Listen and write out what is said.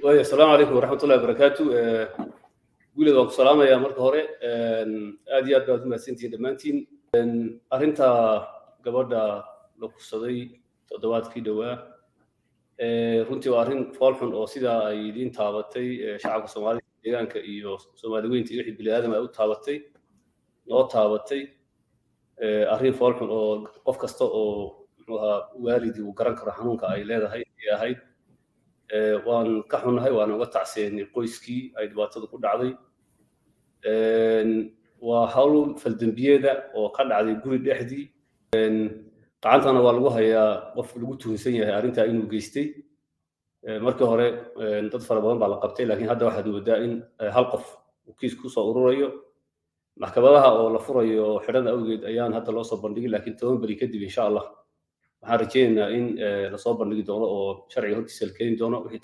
السلام عليكم ورحمة الله وبركاته. guuleed waan ku salaamayaa marka hore aad iyo aad baad u mahadsantihiin dhammaantiin. Arrinta gabadha la kufsaday toddobaadkii dhowaa runtii waa arrin fool xun oo sidaa ay idiin taabatay shacabka Soomaalida deegaanka iyo Soomaaliyeynta iyo wixii bini'aadam ay u taabatay noo taabatay arrin fool xun oo qof kasta oo muxuu ahaa waalidii uu garan karo xanuunka ay leedahay ay ahayd. waan ka xunnahay waan uga tacsiyeynay qoyskii ay dhibaatadu ku dhacday. waa hawl faldambiyeeda oo ka dhacday guri dhexdii. gacantana waa lagu hayaa qof lagu tuhunsan yahay arrintaa inuu geystay. markii hore dad fara badan baa la qabtay laakiin hadda waxaad moodaa in hal qof uu kiis ku soo ururayo. maxkamadaha oo la furayo xidhan awgeed ayaan hadda loo soo bandhigin laakiin 10 beri kadib insha Allah waxaan rajeynaynaa in la soo bandhigi doono oo sharciga hortiisa la keeni doono wixii